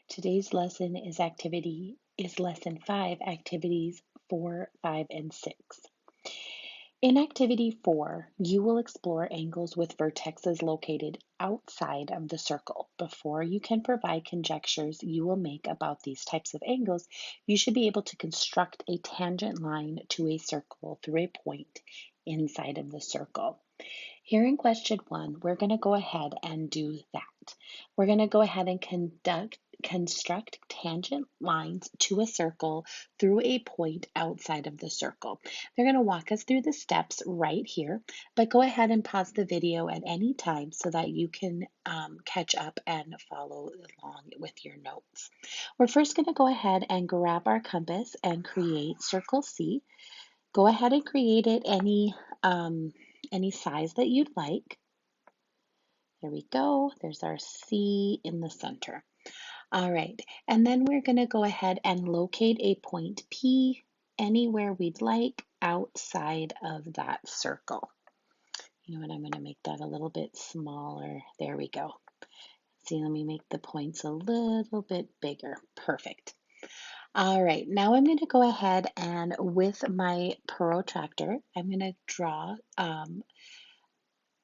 Today's lesson is lesson 5, activities 4, 5, and 6. In activity 4, you will explore angles with vertexes located outside of the circle. Before you can provide conjectures you will make about these types of angles, you should be able to construct a tangent line to a circle through a point inside of the circle. Here in question 1, we're going to go ahead and do that. We're going to go ahead and construct tangent lines to a circle through a point outside of the circle. They're going to walk us through the steps right here, but go ahead and pause the video at any time so that you can catch up and follow along with your notes. We're first going to go ahead and grab our compass and create circle C. Go ahead and create it any size that you'd like. There we go. There's our C in the center. All right, and then we're going to go ahead and locate a point P anywhere we'd like outside of that circle. You know what, I'm going to make that a little bit smaller. There we go. See, let me make the points a little bit bigger. Perfect. All right, now I'm going to go ahead and with my protractor, I'm going to draw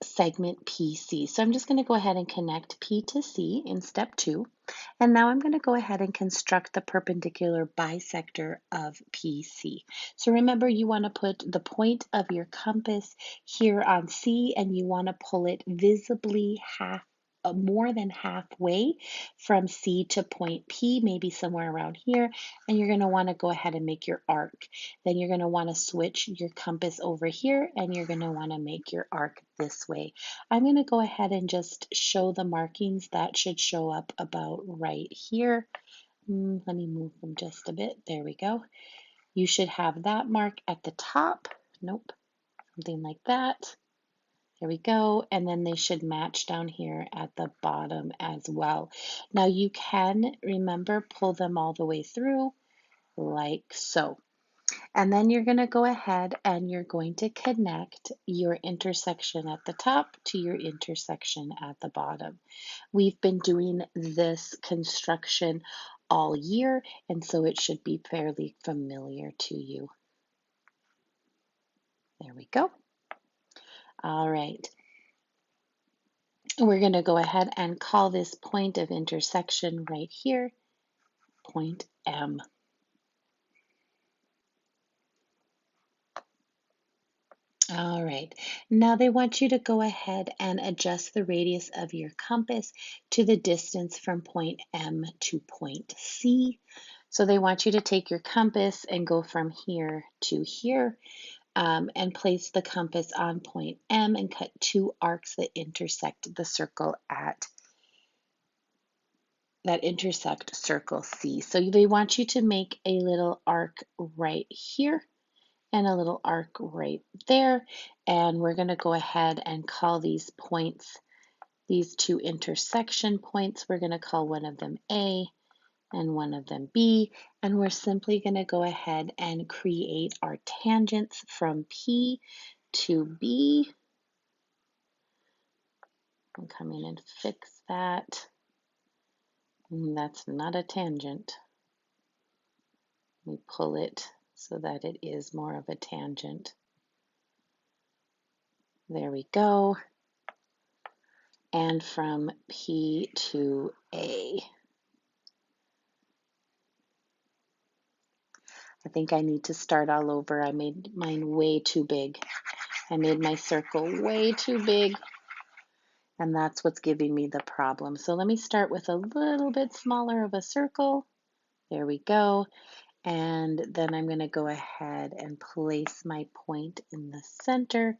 segment PC. So I'm just going to go ahead and connect P to C in step 2. And now I'm going to go ahead and construct the perpendicular bisector of PC. So remember, you want to put the point of your compass here on C and you want to pull it visibly more than halfway from C to point P, maybe somewhere around here, and you're going to want to go ahead and make your arc. Then you're going to want to switch your compass over here and you're going to want to make your arc this way. I'm going to go ahead and just show the markings that should show up about right here. Let me move them just a bit. There we go. You should have that mark at the top. Nope, something like that. There we go, and then they should match down here at the bottom as well. Now you can, remember, pull them all the way through like so. And then you're going to go ahead and you're going to connect your intersection at the top to your intersection at the bottom. We've been doing this construction all year, and so it should be fairly familiar to you. There we go. All right. We're going to go ahead and call this point of intersection right here, point M. All right, now they want you to go ahead and adjust the radius of your compass to the distance from point M to point C. So they want you to take your compass and go from here to here and place the compass on point M and cut 2 arcs that intersect the circle that intersect circle C. So they want you to make a little arc right here and a little arc right there. And we're going to go ahead and call these points, these 2 intersection points, we're going to call one of them A and one of them B. And we're simply going to go ahead and create our tangents from P to B. I'll come in and fix that. That's not a tangent. We pull it so that it is more of a tangent. There we go. And from P to A. I think I need to start all over. I made mine way too big. I made my circle way too big, and that's what's giving me the problem. So let me start with a little bit smaller of a circle. There we go. And then I'm going to go ahead and place my point in the center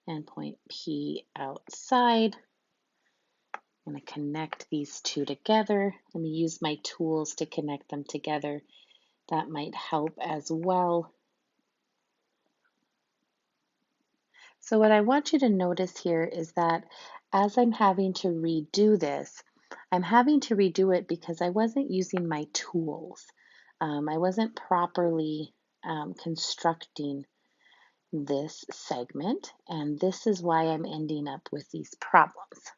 and point P outside. I'm going to connect these 2 together. Let me use my tools to connect them together. That might help as well. So what I want you to notice here is that as I'm having to redo this, I'm having to redo it because I wasn't using my tools. I wasn't properly constructing this segment, and this is why I'm ending up with these problems.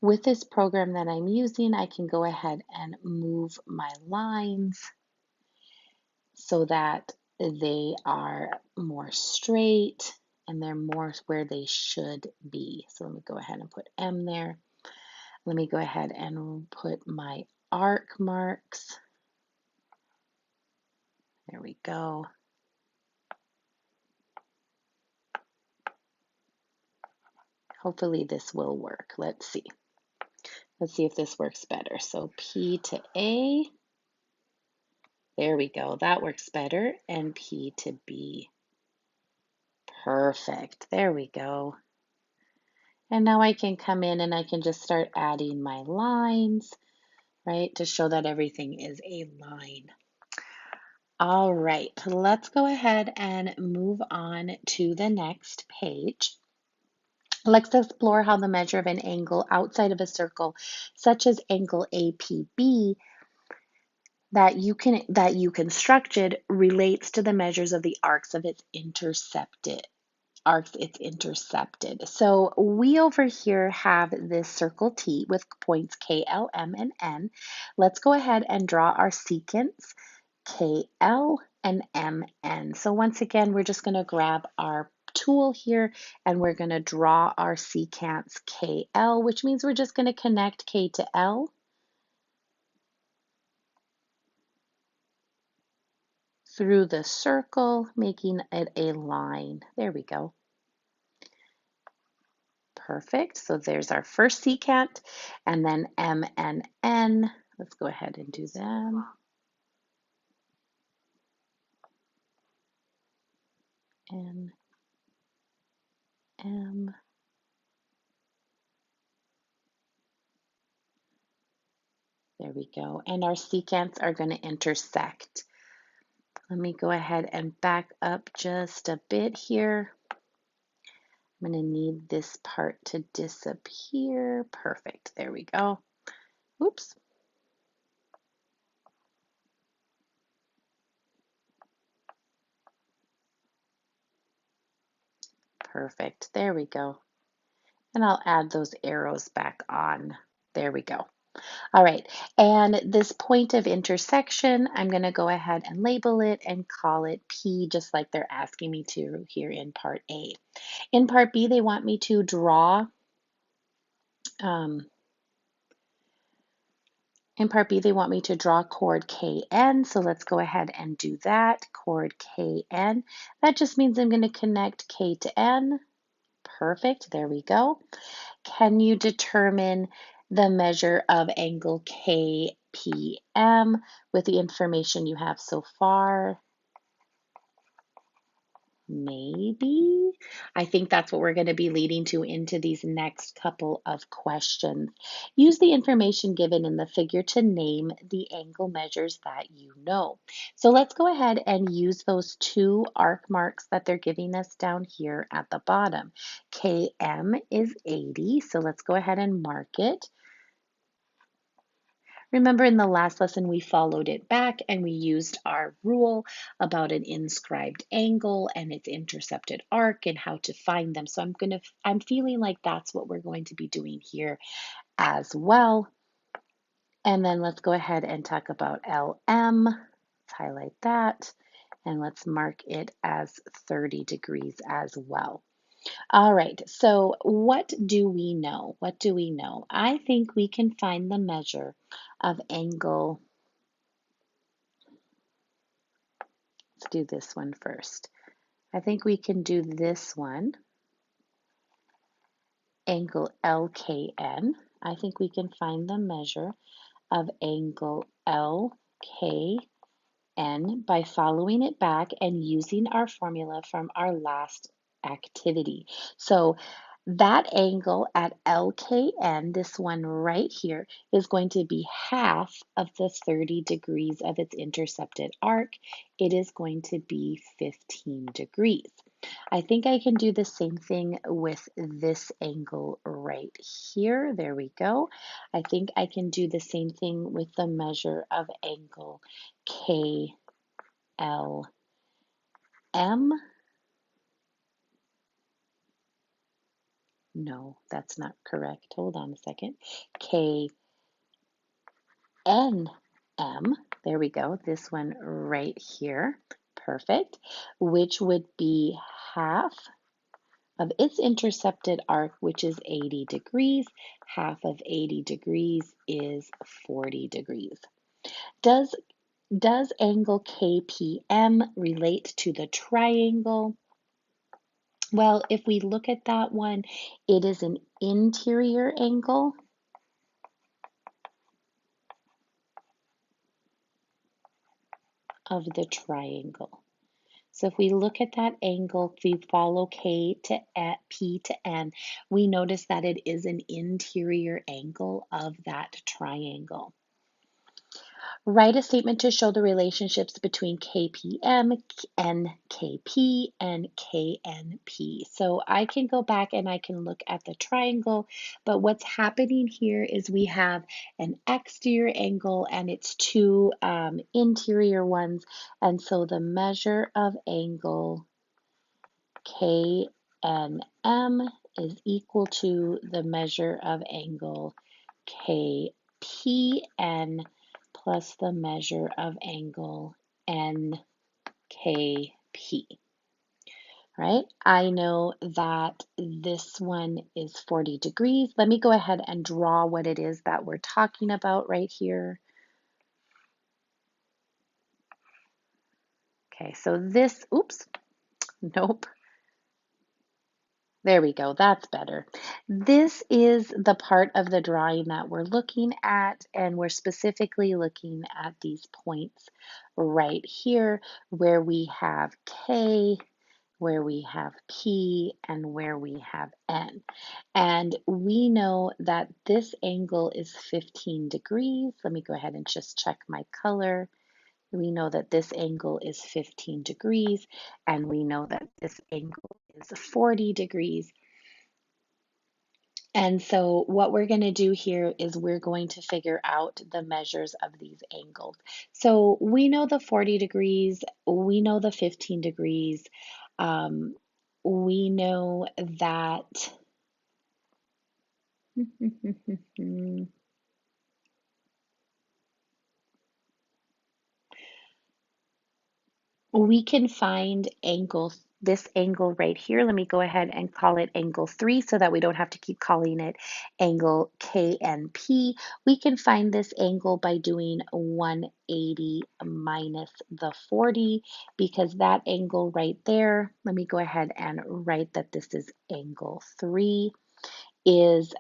With this program that I'm using, I can go ahead and move my lines so that they are more straight and they're more where they should be. So let me go ahead and put M there. Let me go ahead and put my arc marks. There we go. Hopefully this will work. Let's see. Let's see if this works better. So P to A. There we go. That works better. And P to B. Perfect. There we go. And now I can come in and I can just start adding my lines, right, to show that everything is a line. All right, let's go ahead and move on to the next page. Let's explore how the measure of an angle outside of a circle, such as angle APB, that you constructed relates to the measures of the arcs it's intercepted. So we over here have this circle T with points K, L, M, and N. Let's go ahead and draw our secants K, L, and M, N. So once again, we're just going to grab our tool here and we're going to draw our secants K, L, which means we're just going to connect K to L through the circle, making it a line. There we go. Perfect. So there's our first secant, and then M and N. Let's go ahead and do them. N, M. There we go. And our secants are going to intersect. Let me go ahead and back up just a bit here. I'm going to need this part to disappear. Perfect. There we go. Oops. Perfect. There we go. And I'll add those arrows back on. There we go. All right, and this point of intersection, I'm going to go ahead and label it and call it P, just like they're asking me to here in part A. In part B, they want me to draw, chord KN, so let's go ahead and do that, chord KN. That just means I'm going to connect K to N. Perfect, there we go. Can you determine the measure of angle KPM with the information you have so far? Maybe. I think that's what we're going to be leading to into these next couple of questions. Use the information given in the figure to name the angle measures that you know. So let's go ahead and use those two arc marks that they're giving us down here at the bottom. KM is 80, so let's go ahead and mark it. Remember in the last lesson, we followed it back and we used our rule about an inscribed angle and its intercepted arc and how to find them. So I'm feeling like that's what we're going to be doing here as well. And then let's go ahead and talk about LM. Let's highlight that and let's mark it as 30 degrees as well. All right, so what do we know? What do we know? I think we can find the measure of angle. Let's do this one first. I think we can do this one, angle LKN. I think we can find the measure of angle LKN by following it back and using our formula from our last activity. So that angle at LKN, this one right here, is going to be half of the 30 degrees of its intercepted arc. It is going to be 15 degrees. I think I can do the same thing with this angle right here. There we go. I think I can do the same thing with the measure of angle KLM. No, that's not correct. Hold on a second. KNM, there we go, this one right here, perfect, which would be half of its intercepted arc, which is 80 degrees. Half of 80 degrees is 40 degrees. Does angle KPM relate to the triangle? Well, if we look at that one, it is an interior angle of the triangle. So if we look at that angle, if we follow P to N, we notice that it is an interior angle of that triangle. Write a statement to show the relationships between KPM, NKP, and KNP. So I can go back and I can look at the triangle, but what's happening here is we have an exterior angle and it's two interior ones. And so the measure of angle KNM is equal to the measure of angle KPN plus the measure of angle NKP, right? I know that this one is 40 degrees. Let me go ahead and draw what it is that we're talking about right here. Okay, so this, oops, nope. There we go, that's better. This is the part of the drawing that we're looking at, and we're specifically looking at these points right here where we have K, where we have P, and where we have N. And we know that this angle is 15 degrees. Let me go ahead and just check my color. We know that this angle is 15 degrees, and we know that this angle is 40 degrees. And so what we're going to do here is we're going to figure out the measures of these angles. So we know the 40 degrees, we know the 15 degrees, we know that we can find angles, this angle right here. Let me go ahead and call it angle 3 so that we don't have to keep calling it angle KNP. We can find this angle by doing 180 minus the 40 because that angle right there, let me go ahead and write that this is angle 3, is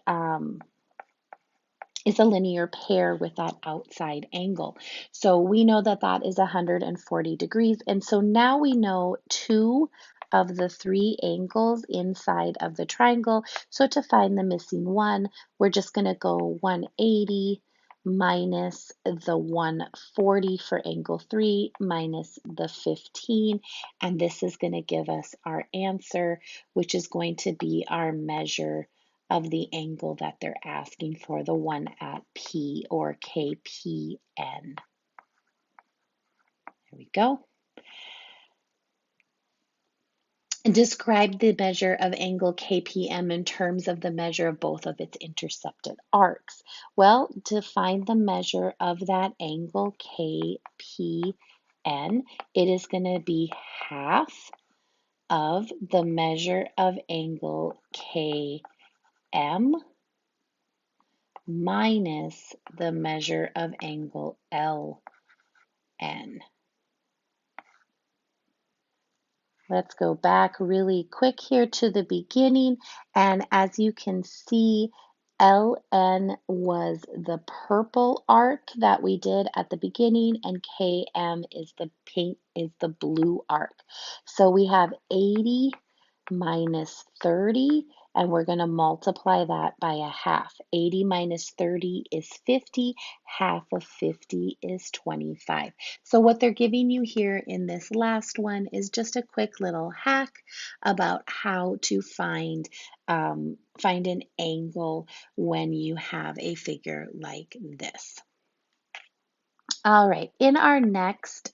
a linear pair with that outside angle. So we know that that is 140 degrees. And so now we know two of the three angles inside of the triangle. So to find the missing one, we're just going to go 180 minus the 140 for angle 3 minus the 15. And this is going to give us our answer, which is going to be our measure of the angle that they're asking for, the one at P or KPN. There we go. And describe the measure of angle KPM in terms of the measure of both of its intercepted arcs. Well, to find the measure of that angle KPN, it is going to be half of the measure of angle KM minus the measure of angle LN. Let's go back really quick here to the beginning. And as you can see, LN was the purple arc that we did at the beginning, and KM is the pink, is the blue arc. So we have 80 minus 30, and we're going to multiply that by a half. 80 minus 30 is 50. Half of 50 is 25. So what they're giving you here in this last one is just a quick little hack about how to find an angle when you have a figure like this. All right, in our next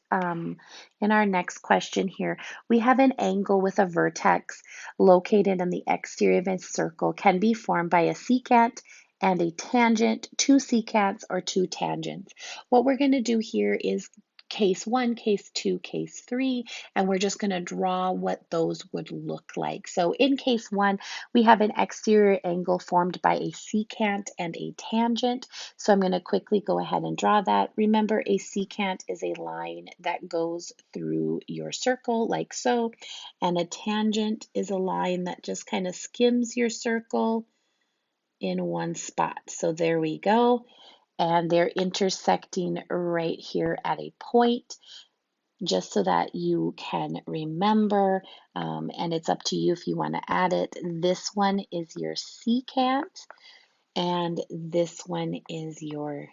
question here, we have an angle with a vertex located in the exterior of a circle can be formed by a secant and a tangent, two secants or two tangents. What we're going to do here is case one, case two, case three, and we're just going to draw what those would look like. So in case one, we have an exterior angle formed by a secant and a tangent. So I'm going to quickly go ahead and draw that. Remember, a secant is a line that goes through your circle like so, and a tangent is a line that just kind of skims your circle in one spot. So there we go. And they're intersecting right here at a point, just so that you can remember. And it's up to you if you want to add it. This one is your secant, and this one is your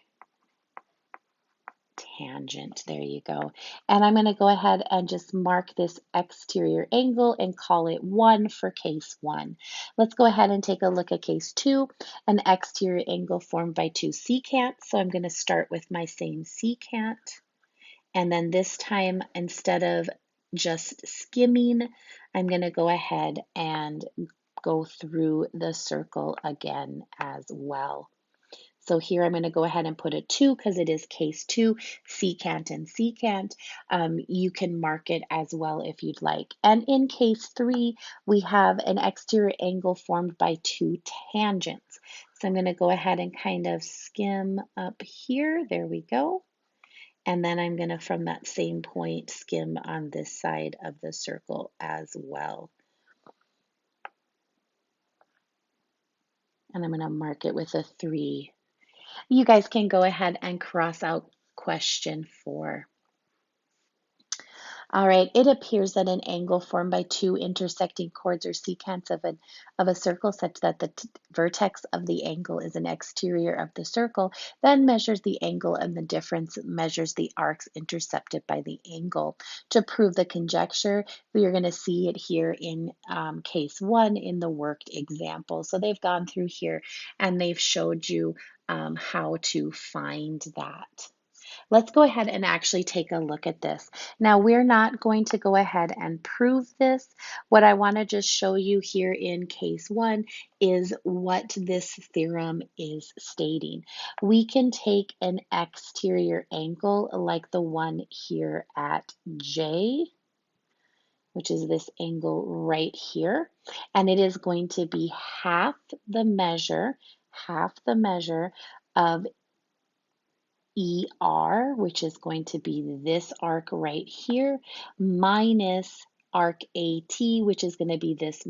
tangent. There you go. And I'm going to go ahead and just mark this exterior angle and call it 1 for case 1. Let's go ahead and take a look at case 2, an exterior angle formed by two secants. So I'm going to start with my same secant. And then this time, instead of just skimming, I'm going to go ahead and go through the circle again as well. So here I'm going to go ahead and put a 2 because it is case 2, secant and secant. You can mark it as well if you'd like. And in case 3, we have an exterior angle formed by two tangents. So I'm going to go ahead and kind of skim up here. There we go. And then I'm going to, from that same point, skim on this side of the circle as well. And I'm going to mark it with a 3. You guys can go ahead and cross out question 4. All right, it appears that an angle formed by two intersecting chords or secants of a circle such that the vertex of the angle is an exterior of the circle, then measures the angle and the difference measures the arcs intercepted by the angle. To prove the conjecture, we are going to see it here in case 1 in the worked example. So they've gone through here and they've showed you how to find that. Let's go ahead and actually take a look at this. Now, we're not going to go ahead and prove this. What I want to just show you here in case 1 is what this theorem is stating. We can take an exterior angle like the one here at J, which is this angle right here, and it is going to be half the measure of ER, which is going to be this arc right here, minus arc AT, which is going to be this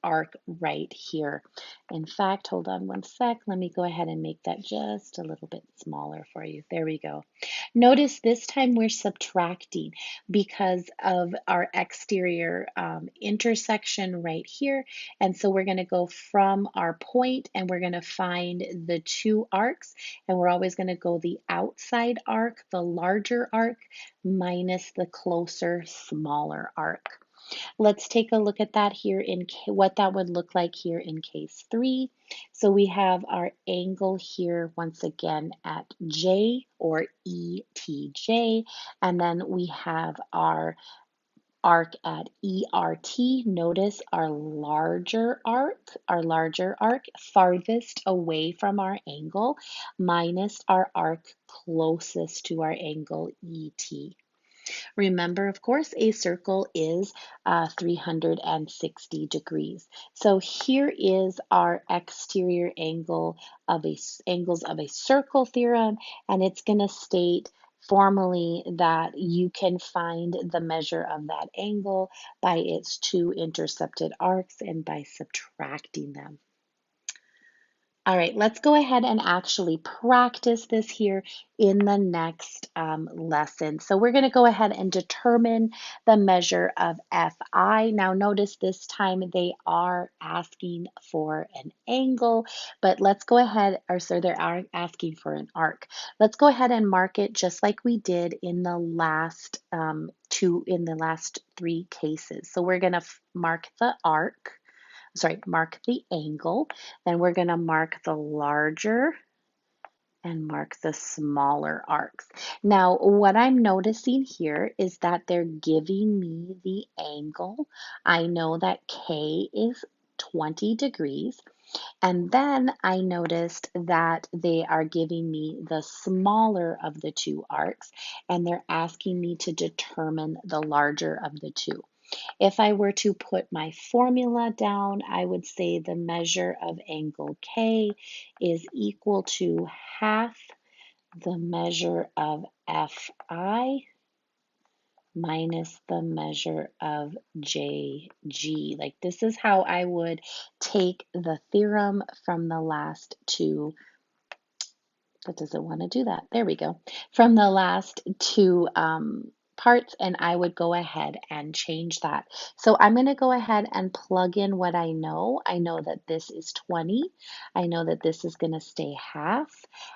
arc right here. In fact, hold on one sec. Let me go ahead and make that just a little bit smaller for you. There we go. Notice this time we're subtracting because of our exterior intersection right here. And so we're going to go from our point and we're going to find the two arcs, and we're always going to go the outside arc, the larger arc, minus the closer, smaller arc. Let's take a look at that here in what that would look like here in case 3. So we have our angle here once again at J or ETJ, and then we have our arc at ERT. Notice our larger arc farthest away from our angle minus our arc closest to our angle ET. Remember, of course, a circle is 360 degrees. So here is our exterior angles of a circle theorem, and it's going to state formally that you can find the measure of that angle by its two intercepted arcs and by subtracting them. All right, let's go ahead and actually practice this here in the next lesson. So we're going to go ahead and determine the measure of Fi. Now notice this time they are asking for an angle, but let's go ahead, or so they are asking for an arc. Let's go ahead and mark it just like we did in the last last 3 cases. So we're going to mark the mark the angle, then we're going to mark the larger and mark the smaller arcs. Now, what I'm noticing here is that they're giving me the angle. I know that K is 20 degrees. And then I noticed that they are giving me the smaller of the two arcs, and they're asking me to determine the larger of the two. If I were to put my formula down, I would say the measure of angle K is equal to half the measure of FI minus the measure of JG. Like this is how I would take the theorem from the last two. That doesn't want to do that. There we go. From the last two parts, and I would go ahead and change that. So I'm going to go ahead and plug in what I know. I know that this is 20. I know that this is going to stay half.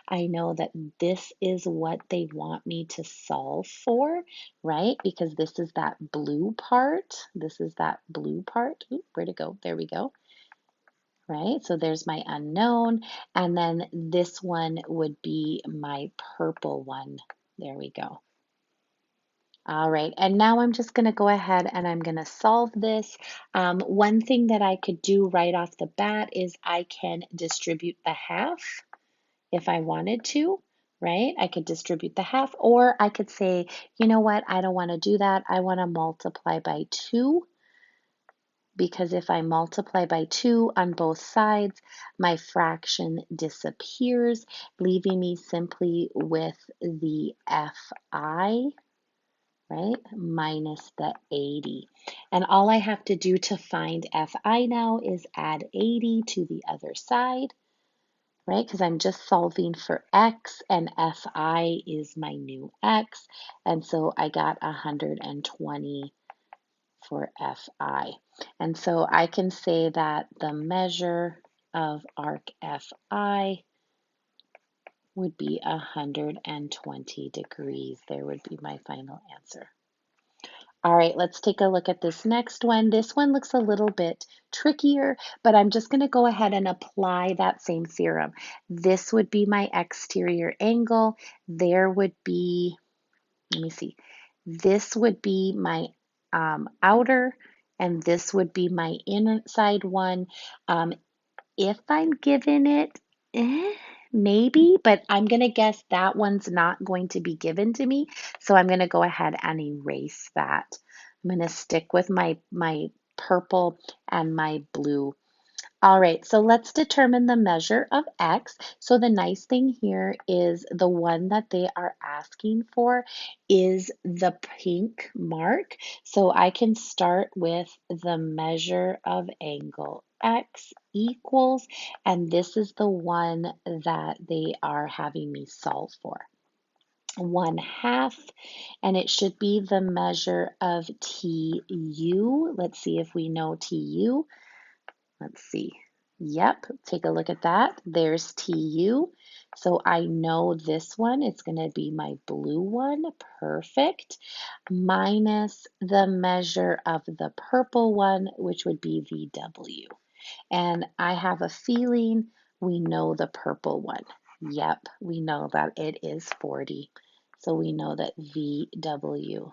I know that this is what they want me to solve for, right? Because this is that blue part. This is that blue part. Ooh, where'd it go? There we go. Right? So there's my unknown, and then this one would be my purple one. There we go. All right, and now I'm just going to go ahead and I'm going to solve this. One thing that I could do right off the bat is I can distribute the half if I wanted to, right? I could distribute the half, or I could say, you know what, I don't want to do that. I want to multiply by 2. Because if I multiply by 2 on both sides, my fraction disappears, leaving me simply with the FI, right, minus the 80. And all I have to do to find FI now is add 80 to the other side, right, because I'm just solving for X, and FI is my new X, and so I got 120 for Fi. And so I can say that the measure of arc Fi would be 120 degrees. There would be my final answer. All right, let's take a look at this next one. This one looks a little bit trickier, but I'm just going to go ahead and apply that same theorem. This would be my exterior angle. There would be, let me see, this would be my outer, and this would be my inside one. Um, if I'm given it, maybe, but I'm going to guess that one's not going to be given to me. So I'm going to go ahead and erase that. I'm going to stick with my purple and my blue. All right, so let's determine the measure of x. So the nice thing here is the one that they are asking for is the pink mark. So I can start with the measure of angle x equals, and this is the one that they are having me solve for. 1/2, and it should be the measure of TU. Let's see if we know TU. Let's see. Yep, take a look at that. There's TU. So I know this one, it's going to be my blue one. Perfect. Minus the measure of the purple one, which would be VW. And I have a feeling we know the purple one. Yep, we know that it is 40. So we know that VW.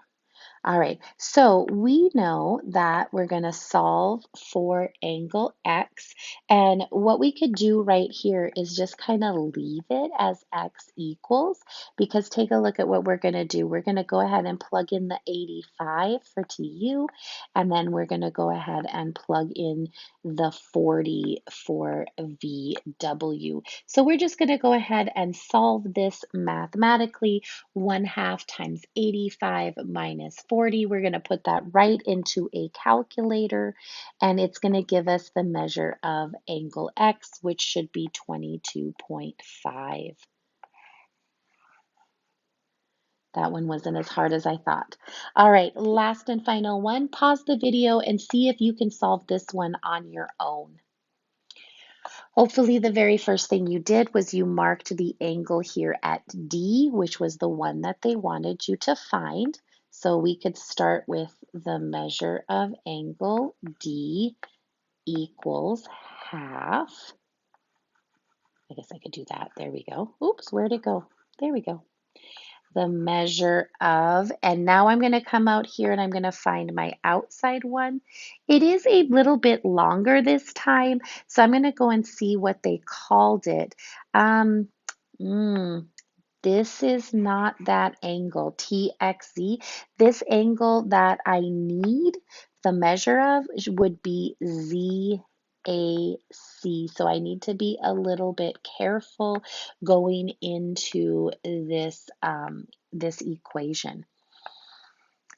All right, so we know that we're going to solve for angle x, and what we could do right here is just kind of leave it as x equals, because take a look at what we're going to do. We're going to go ahead and plug in the 85 for TU, and then we're going to go ahead and plug in the 40 for VW. So we're just going to go ahead and solve this mathematically. 1/2 times 85 minus 40. We're going to put that right into a calculator, and it's going to give us the measure of angle x, which should be 22.5. That one wasn't as hard as I thought. All right, last and final one. Pause the video and see if you can solve this one on your own. Hopefully the very first thing you did was you marked the angle here at D, which was the one that they wanted you to find. So we could start with the measure of angle D equals 1/2. I guess I could do that. There we go. Oops, where'd it go? There we go. The measure of, and now I'm going to come out here and I'm going to find my outside one. It is a little bit longer this time, so I'm going to go and see what they called it. Um, mm, this is not that angle, TXZ. This angle that I need the measure of would be ZAC. So I need to be a little bit careful going into this equation.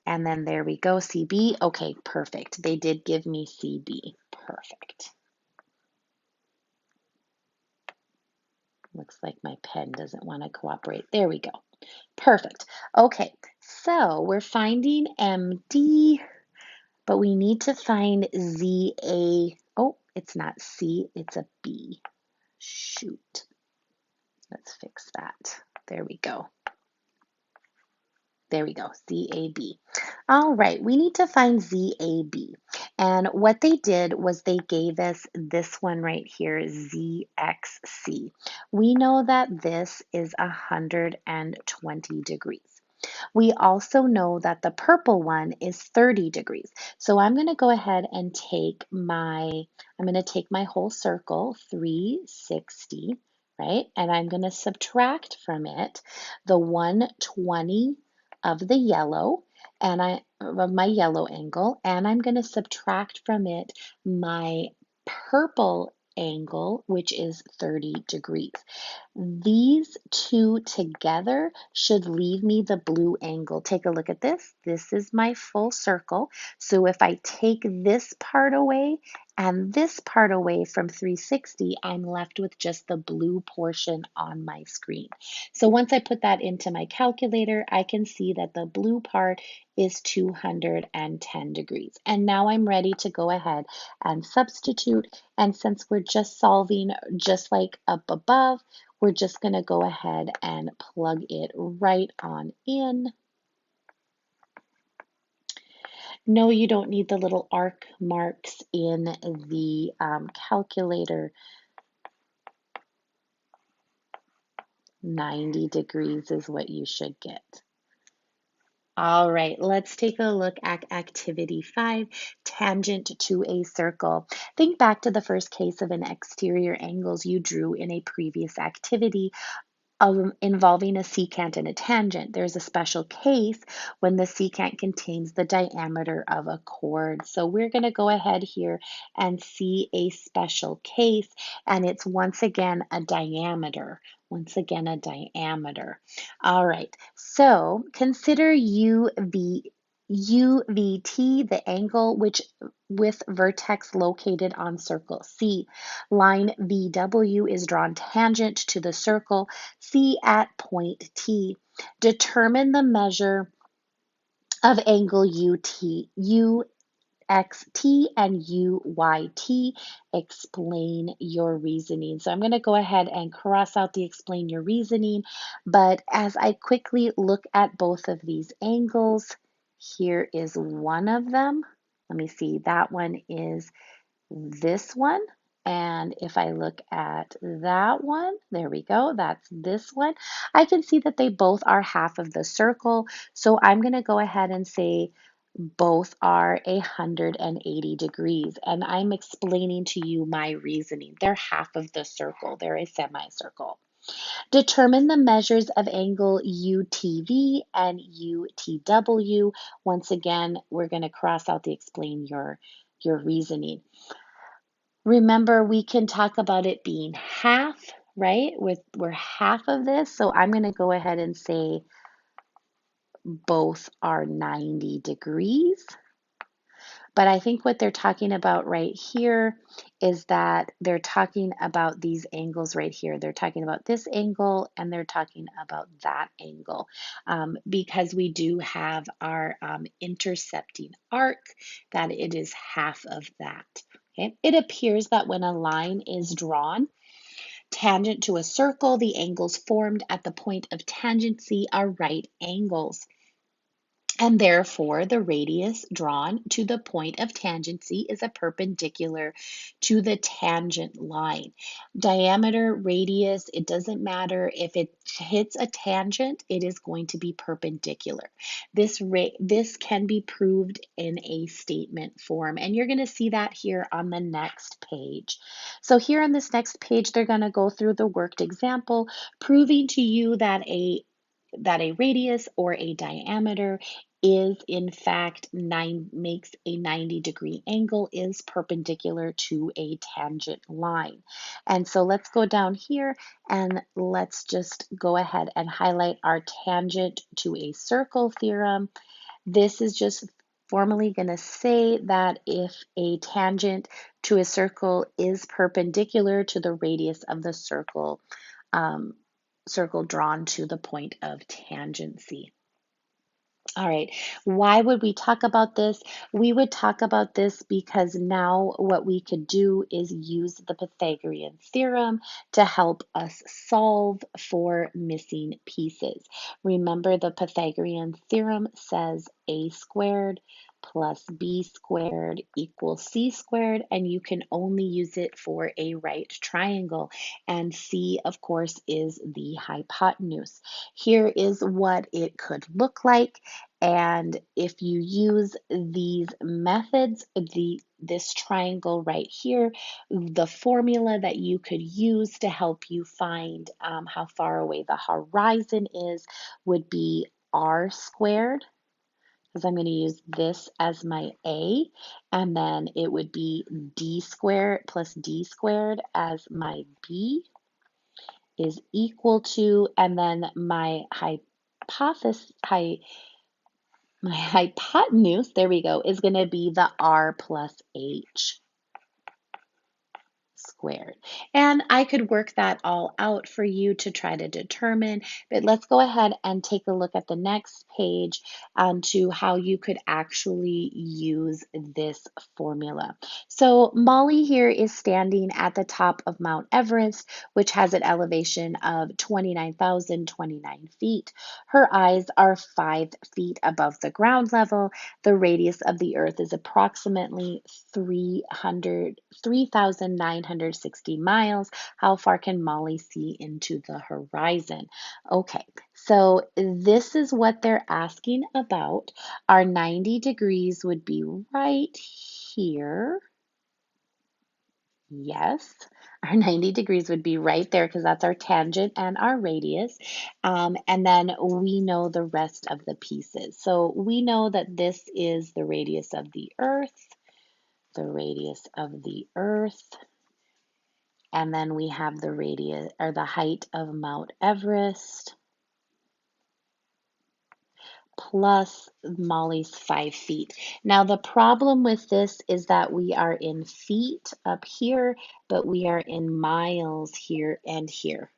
And then there we go, CB. Okay, perfect. They did give me CB. Perfect. Looks like my pen doesn't want to cooperate. There we go. Perfect. Okay, so we're finding MD, but we need to find ZA. Oh, it's not C, it's a B. Shoot. Let's fix that. There we go. There we go, ZAB. All right, we need to find ZAB. And what they did was they gave us this one right here, ZXC. We know that this is 120 degrees. We also know that the purple one is 30 degrees. So I'm going to go ahead and I'm going to take my whole circle, 360, right? And I'm going to subtract from it the 120 of the yellow of my yellow angle, and I'm going to subtract from it my purple angle, which is 30 degrees. These two together should leave me the blue angle. Take a look at this. This is my full circle. So if I take this part away and this part away from 360, I'm left with just the blue portion on my screen. So once I put that into my calculator, I can see that the blue part is 210 degrees. And now I'm ready to go ahead and substitute. And since we're just solving just like up above, we're just going to go ahead and plug it right on in. No, you don't need the little arc marks in the calculator. 90 degrees is what you should get. All right, let's take a look at activity 5, tangent to a circle. Think back to the first case of an exterior angles you drew in a previous activity involving a secant and a tangent. There's a special case when the secant contains the diameter of a chord. So we're going to go ahead here and see a special case, and it's once again a diameter. Once again, a diameter. All right, so consider UVT, the angle with vertex located on circle C. Line VW is drawn tangent to the circle C at point T. Determine the measure of angle UXT and UYT. Explain your reasoning. So I'm going to go ahead and cross out the explain your reasoning. But as I quickly look at both of these angles, here is one of them. Let me see, that one is this one. And if I look at that one, there we go, that's this one. I can see that they both are half of the circle. So I'm going to go ahead and say both are 180 degrees. And I'm explaining to you my reasoning. They're half of the circle. They're a semicircle. Determine the measures of angle UTV and UTW. Once again, we're going to cross out the explain your reasoning. Remember, we can talk about it being half, right? We're half of this, so I'm going to go ahead and say both are 90 degrees. But I think what they're talking about right here is that they're talking about these angles right here. They're talking about this angle and they're talking about that angle because we do have our intercepting arc, that it is half of that. Okay? It appears that when a line is drawn tangent to a circle, the angles formed at the point of tangency are right angles. And therefore, the radius drawn to the point of tangency is a perpendicular to the tangent line. Diameter, radius, it doesn't matter. If it hits a tangent, it is going to be perpendicular. This can be proved in a statement form, and you're going to see that here on the next page. So here on this next page, they're going to go through the worked example, proving to you that a radius or a diameter is in fact makes a 90-degree angle, is perpendicular to a tangent line. And so let's go down here and let's just go ahead and highlight our tangent to a circle theorem. This is just formally going to say that if a tangent to a circle is perpendicular to the radius of the um, circle drawn to the point of tangency. All right, why would we talk about this? We would talk about this because now what we could do is use the Pythagorean theorem to help us solve for missing pieces. Remember, the Pythagorean theorem says a squared plus b squared equals c squared, and you can only use it for a right triangle. And c, of course, is the hypotenuse. Here is what it could look like. And if you use these methods, this triangle right here, the formula that you could use to help you find how far away the horizon is would be r squared, because I'm going to use this as my A, and then it would be d squared plus d squared as my B is equal to, and then my hypotenuse, there we go, is going to be the r plus h squared. And I could work that all out for you to try to determine, but let's go ahead and take a look at the next page to how you could actually use this formula. So Molly here is standing at the top of Mount Everest, which has an elevation of 29,029 feet. Her eyes are 5 feet above the ground level. The radius of the Earth is approximately 3,960 miles. How far can Molly see into the horizon? Okay, so this is what they're asking about. Our 90 degrees would be right here. Yes, our 90 degrees would be right there because that's our tangent and our radius. And then we know the rest of the pieces. So we know that this is the radius of the Earth, the radius of the Earth, and then we have the radius or the height of Mount Everest plus Molly's 5 feet. Now, the problem with this is that we are in feet up here, but we are in miles here and here.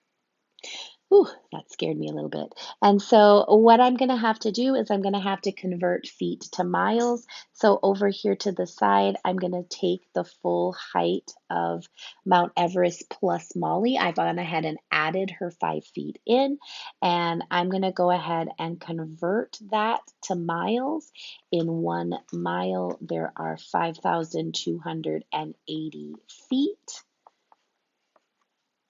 Whew, that scared me a little bit. And so what I'm going to have to do is I'm going to have to convert feet to miles. So over here to the side, I'm going to take the full height of Mount Everest plus Molly. I've gone ahead and added her 5 feet in, and I'm going to go ahead and convert that to miles. In 1 mile, there are 5,280 feet,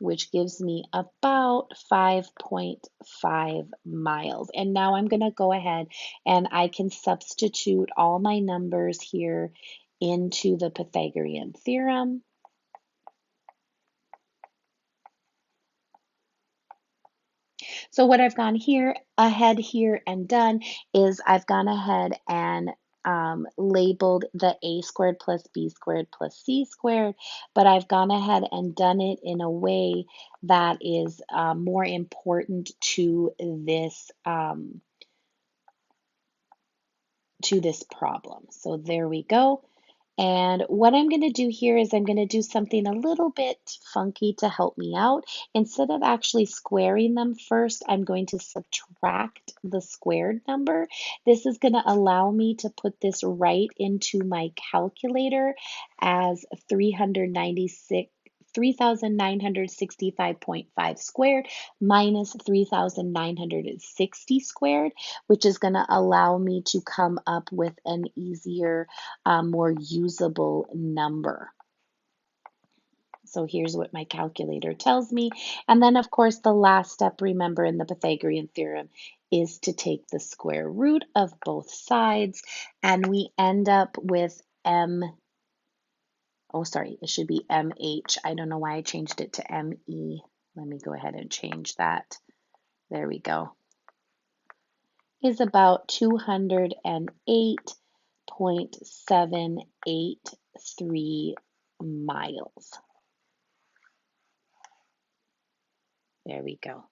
which gives me about 5.5 miles. And now I'm going to go ahead and I can substitute all my numbers here into the Pythagorean theorem. So what I've gone ahead here and done is I've gone ahead and labeled the a squared plus b squared plus c squared, but I've gone ahead and done it in a way that is more important to this problem. So there we go. And what I'm going to do here is I'm going to do something a little bit funky to help me out. Instead of actually squaring them first, I'm going to subtract the squared number. This is going to allow me to put this right into my calculator as 396 3,965.5 squared minus 3,960 squared, which is going to allow me to come up with an easier, more usable number. So here's what my calculator tells me. And then, of course, the last step, remember, in the Pythagorean theorem is to take the square root of both sides. And we end up with it should be MH. I don't know why I changed it to ME. Let me go ahead and change that. There we go. Is about 208.783 miles. There we go.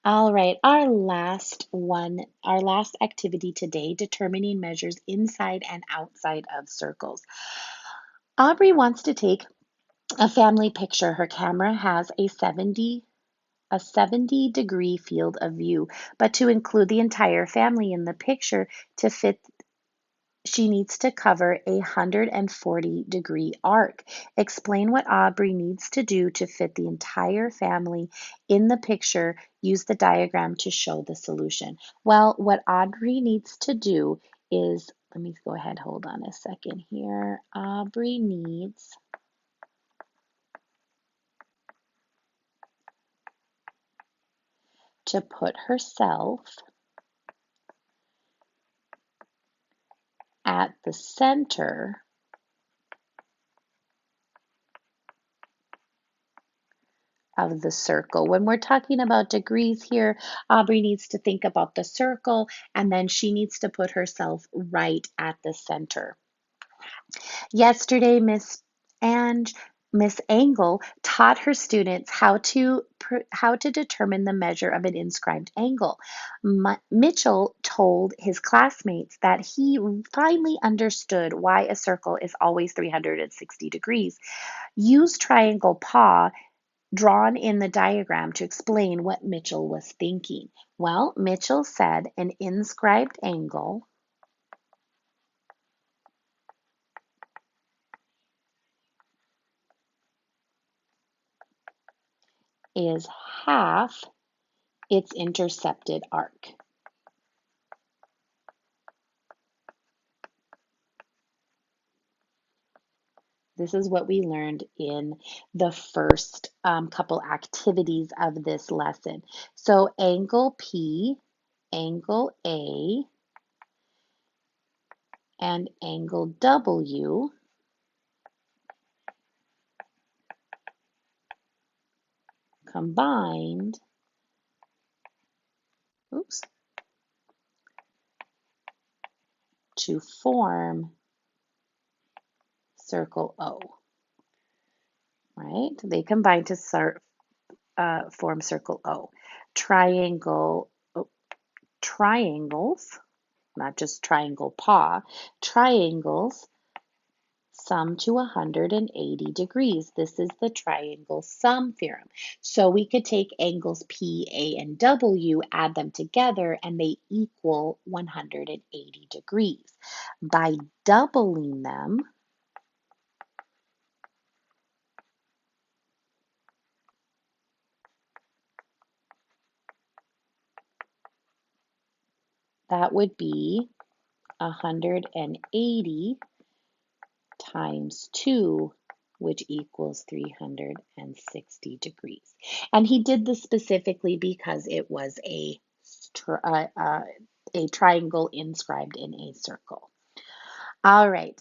All right, our last activity today, determining measures inside and outside of circles. Aubrey wants to take a family picture. Her camera has a 70-degree field of view, but to include the entire family in the picture to fit, she needs to cover a 140-degree arc. Explain what Aubrey needs to do to fit the entire family in the picture. Use the diagram to show the solution. Well, what Aubrey needs to do is, let me go ahead, hold on a second here. Aubrey needs to put herself at the center of the circle. When we're talking about degrees here, Aubrey needs to think about the circle, and then she needs to put herself right at the center. Yesterday, Miss Angle taught her students how to determine the measure of an inscribed angle. Mitchell told his classmates that he finally understood why a circle is always 360 degrees. Use triangle paw drawn in the diagram to explain what Mitchell was thinking. Well, Mitchell said an inscribed angle is half its intercepted arc. This is what we learned in the first couple activities of this lesson. So angle P, angle A, and angle W combined, to form circle O, right? They combine to form circle O. Triangles, not just triangle paw, triangles sum to 180 degrees. This is the triangle sum theorem. So we could take angles P, A, and W, add them together, and they equal 180 degrees. By doubling them, that would be 180 times 2, which equals 360 degrees. And he did this specifically because it was a triangle inscribed in a circle. All right.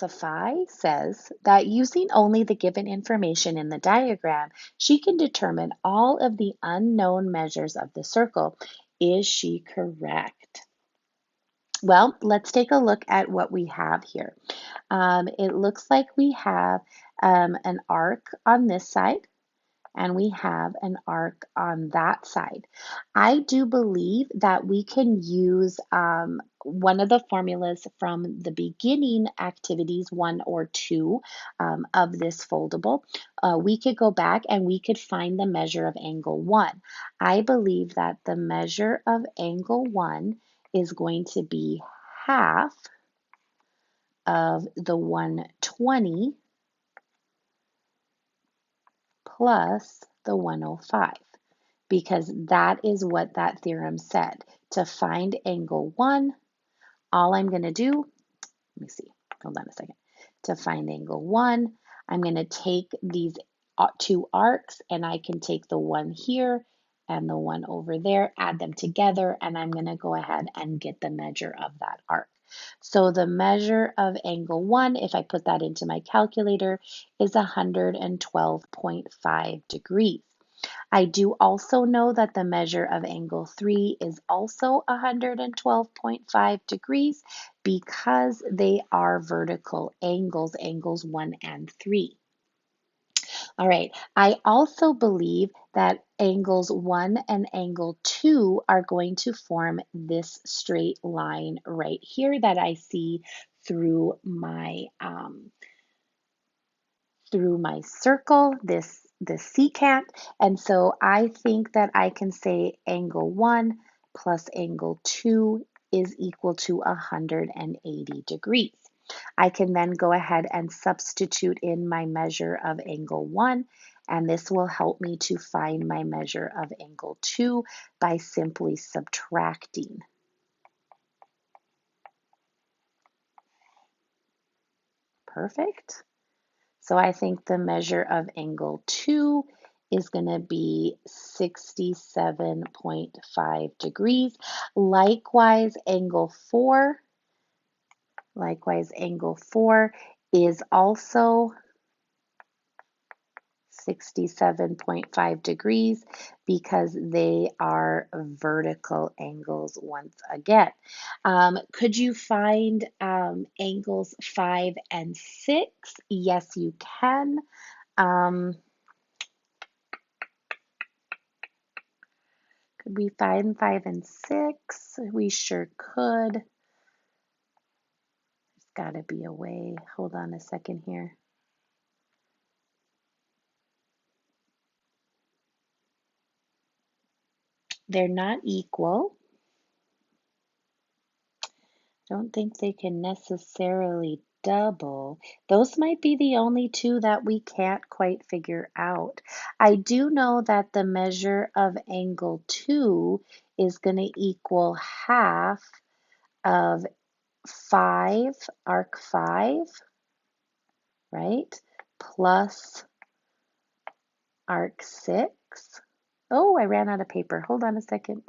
Safai says that using only the given information in the diagram, she can determine all of the unknown measures of the circle. Is she correct? Well, let's take a look at what we have here. It looks like we have an arc on this side, and we have an arc on that side. I do believe that we can use one of the formulas from the beginning activities, 1 or 2 of this foldable. We could go back and we could find the measure of angle 1. I believe that the measure of angle 1 is going to be half of the 120 plus the 105, because that is what that theorem said. To find angle 1, all I'm going to do, let me see, hold on a second. To find angle 1, I'm going to take these two arcs, and I can take the one here and the one over there, add them together, and I'm going to go ahead and get the measure of that arc. So the measure of angle 1, if I put that into my calculator, is 112.5 degrees. I do also know that the measure of angle 3 is also 112.5 degrees because they are vertical angles, angles 1 and 3. All right, I also believe that angles 1 and angle 2 are going to form this straight line right here that I see through my circle, this secant. And so I think that I can say angle 1 plus angle 2 is equal to 180 degrees. I can then go ahead and substitute in my measure of angle 1, and this will help me to find my measure of angle 2 by simply subtracting. Perfect. So I think the measure of angle 2 is going to be 67.5 degrees. Likewise, angle 4 is also 67.5 degrees because they are vertical angles once again. Could you find angles 5 and 6? Yes, you can. Could we find 5 and 6? We sure could. There's got to be a way. Hold on a second here. They're not equal. Don't think they can necessarily double. Those might be the only two that we can't quite figure out. I do know that the measure of angle 2 is going to equal half of 5, arc 5, right, plus arc 6. Oh, I ran out of paper. Hold on a second.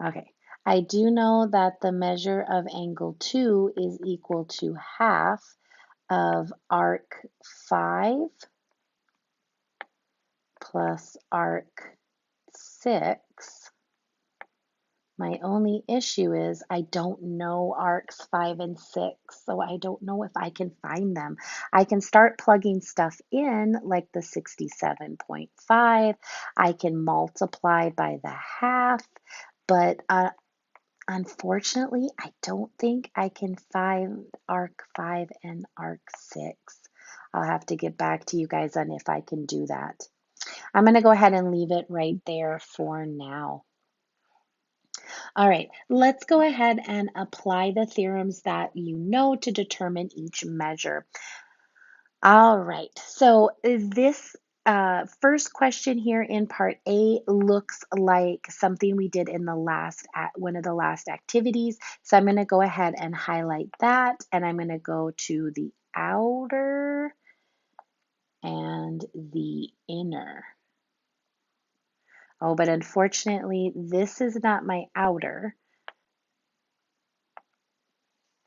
Okay, I do know that the measure of angle 2 is equal to half of arc 5 plus arc 6. My only issue is I don't know arcs 5 and 6, so I don't know if I can find them. I can start plugging stuff in, like the 67.5. I can multiply by the half, but unfortunately, I don't think I can find arc 5 and arc 6. I'll have to get back to you guys on if I can do that. I'm going to go ahead and leave it right there for now. All right, let's go ahead and apply the theorems that you know to determine each measure. All right, so this first question here in part A looks like something we did in the one of the last activities. So I'm going to go ahead and highlight that, and I'm going to go to the outer and the inner. Oh, but unfortunately, this is not my outer.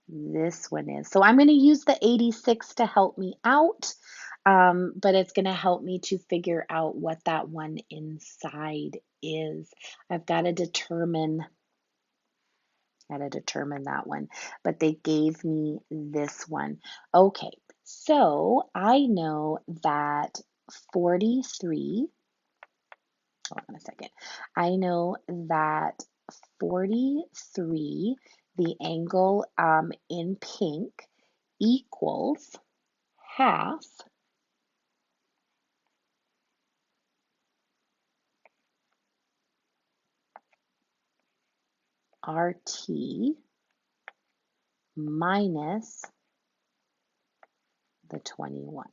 This one is. So I'm going to use the 86 to help me out, but it's going to help me to figure out what that one inside is. I've got to determine that one, but they gave me this one. Okay, so I know that 43, hold on a second. I know that 43, the angle in pink, equals half RT minus the 21.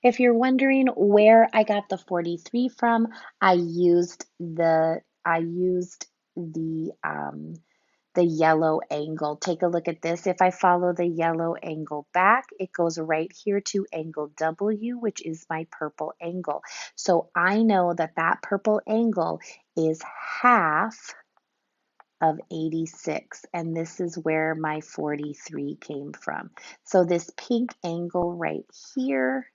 If you're wondering where I got the 43 from, I used the yellow angle. Take a look at this. If I follow the yellow angle back, it goes right here to angle W, which is my purple angle. So I know that that purple angle is half of 86, and this is where my 43 came from. So this pink angle right here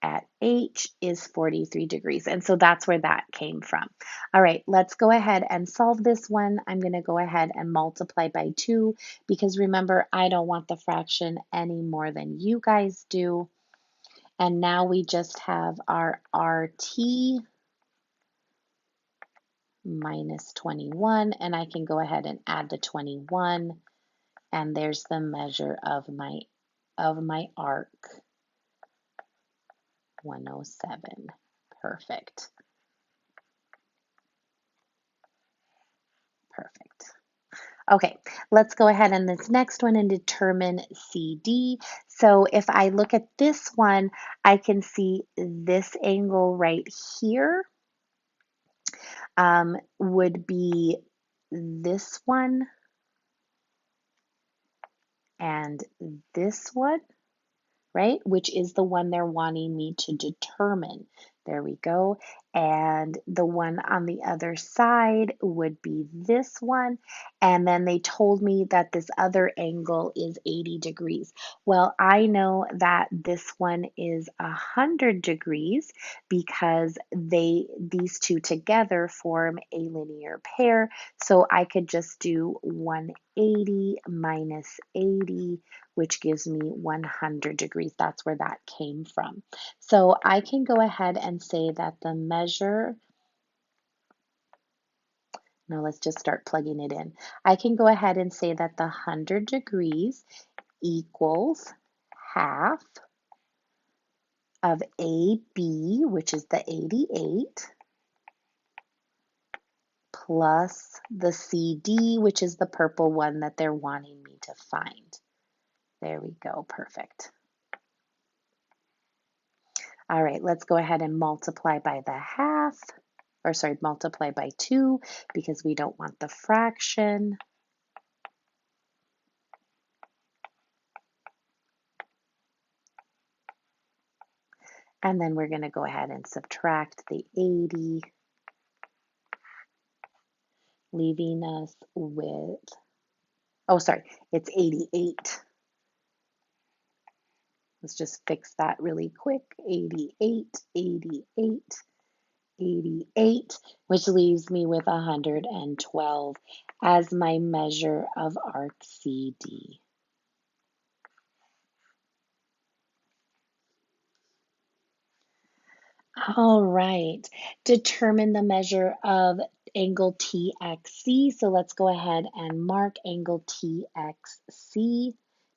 at H is 43 degrees. And so that's where that came from. All right, let's go ahead and solve this one. I'm going to go ahead and multiply by 2 because remember, I don't want the fraction any more than you guys do. And now we just have our RT minus 21, and I can go ahead and add the 21, and there's the measure of my arc, 107. Perfect. Perfect. Okay, let's go ahead on this next one and determine CD. So if I look at this one, I can see this angle right here would be this one and this one, right? Which is the one they're wanting me to determine. There we go. And the one on the other side would be this one. And then they told me that this other angle is 80 degrees. Well, I know that this one is 100 degrees because these two together form a linear pair. So I could just do 180 minus 80, which gives me 100 degrees. That's where that came from. So I can go ahead and say that the measure, now let's just start plugging it in. I can go ahead and say that the 100 degrees equals half of AB, which is the 88, plus the CD, which is the purple one that they're wanting me to find. There we go, perfect. All right, let's go ahead and multiply by the half, or sorry, multiply by 2 because we don't want the fraction. And then we're going to go ahead and subtract the 80, leaving us with, oh, sorry, it's 88. Let's just fix that really quick. 88, 88, 88, which leaves me with 112 as my measure of arc CD. All right, determine the measure of angle TXC. So let's go ahead and mark angle TXC,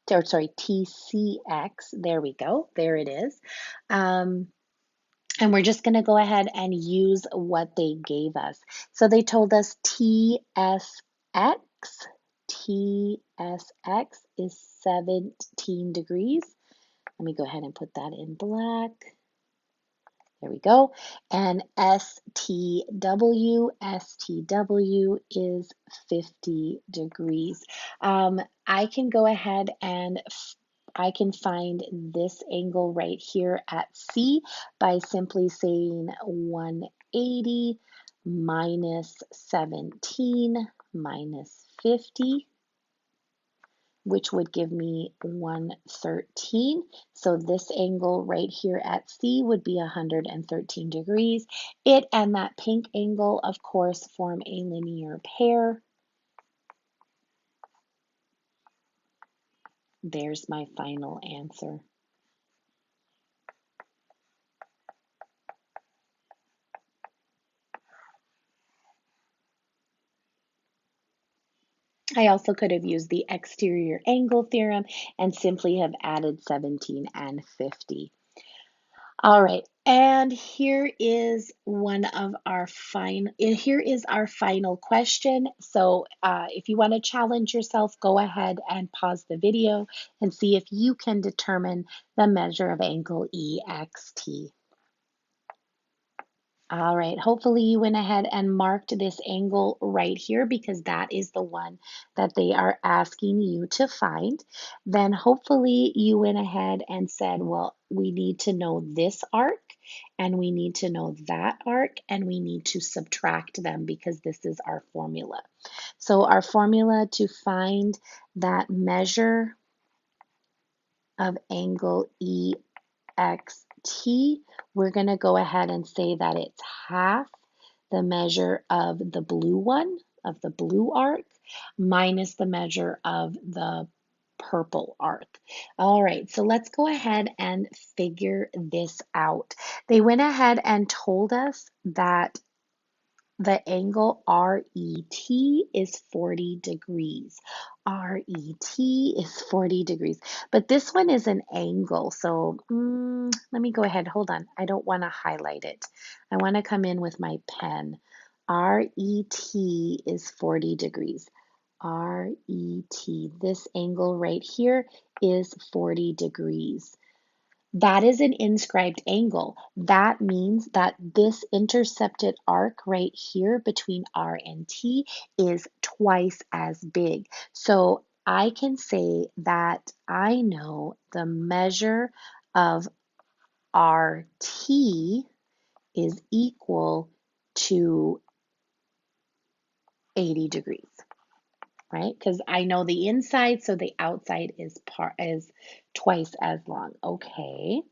or sorry, TCX. There we go, there it is. And we're just going to go ahead and use what they gave us. So they told us TSX. TSX is 17 degrees. Let me go ahead and put that in black. There we go. And STW is 50 degrees. I can go ahead and I can find this angle right here at C by simply saying 180 minus 17 minus 50, which would give me 113. So this angle right here at C would be 113 degrees. It and that pink angle, of course, form a linear pair. There's my final answer. I also could have used the exterior angle theorem and simply have added 17 and 50. All right, and here is here is our final question. So if you want to challenge yourself, go ahead and pause the video and see if you can determine the measure of angle EXT. All right, hopefully you went ahead and marked this angle right here because that is the one that they are asking you to find. Then hopefully you went ahead and said, well, we need to know this arc and we need to know that arc and we need to subtract them because this is our formula. So our formula to find that measure of angle EXT, we're going to go ahead and say that it's half the measure of the blue one, of the blue arc, minus the measure of the purple arc. All right, so let's go ahead and figure this out. They went ahead and told us that the angle RET is 40 degrees. RET is 40 degrees. But this one is an angle. So let me go ahead. Hold on. I don't want to highlight it. I want to come in with my pen. RET is 40 degrees. RET. This angle right here is 40 degrees. That is an inscribed angle. That means that this intercepted arc right here between R and T is twice as big. So I can say that I know the measure of RT is equal to 80 degrees, right? Because I know the inside, so the outside is twice as long. Okay.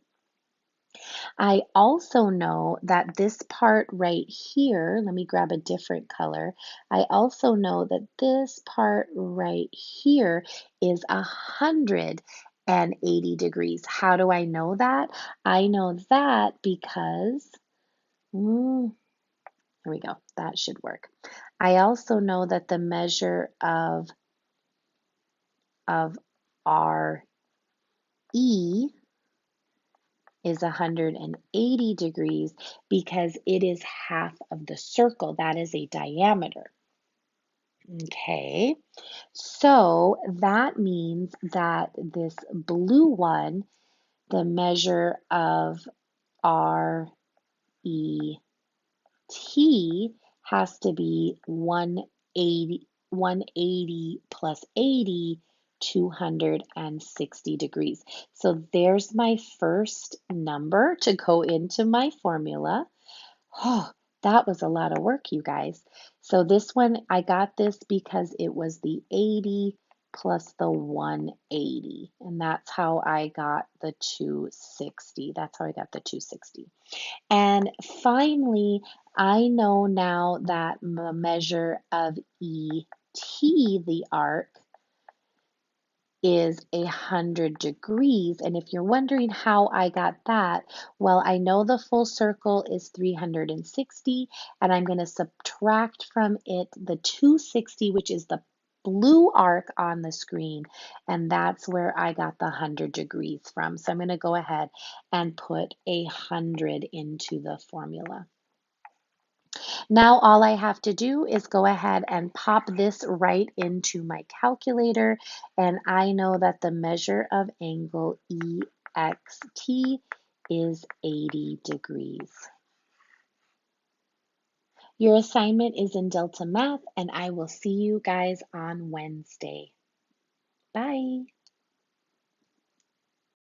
I also know that this part right here, let me grab a different color. I also know that this part right here is 180 degrees. How do I know that? I know that because, here we go, that should work. I also know that the measure of RE is 180 degrees because it is half of the circle. That is a diameter. Okay, so that means that this blue one, the measure of RET has to be 180 plus 80, 260 degrees. So there's my first number to go into my formula. Oh, that was a lot of work, you guys. So this one, I got this because it was the 80 plus the 180. And that's how I got the 260. That's how I got the 260. And finally, I know now that the measure of ET, the arc, is 100 degrees. And if you're wondering how I got that, well, I know the full circle is 360, and I'm going to subtract from it the 260, which is the blue arc on the screen, and that's where I got the 100 degrees from. So I'm going to go ahead and put 100 into the formula. Now all I have to do is go ahead and pop this right into my calculator, and I know that the measure of angle EXT is 80 degrees. Your assignment is in Delta Math, and I will see you guys on Wednesday. Bye.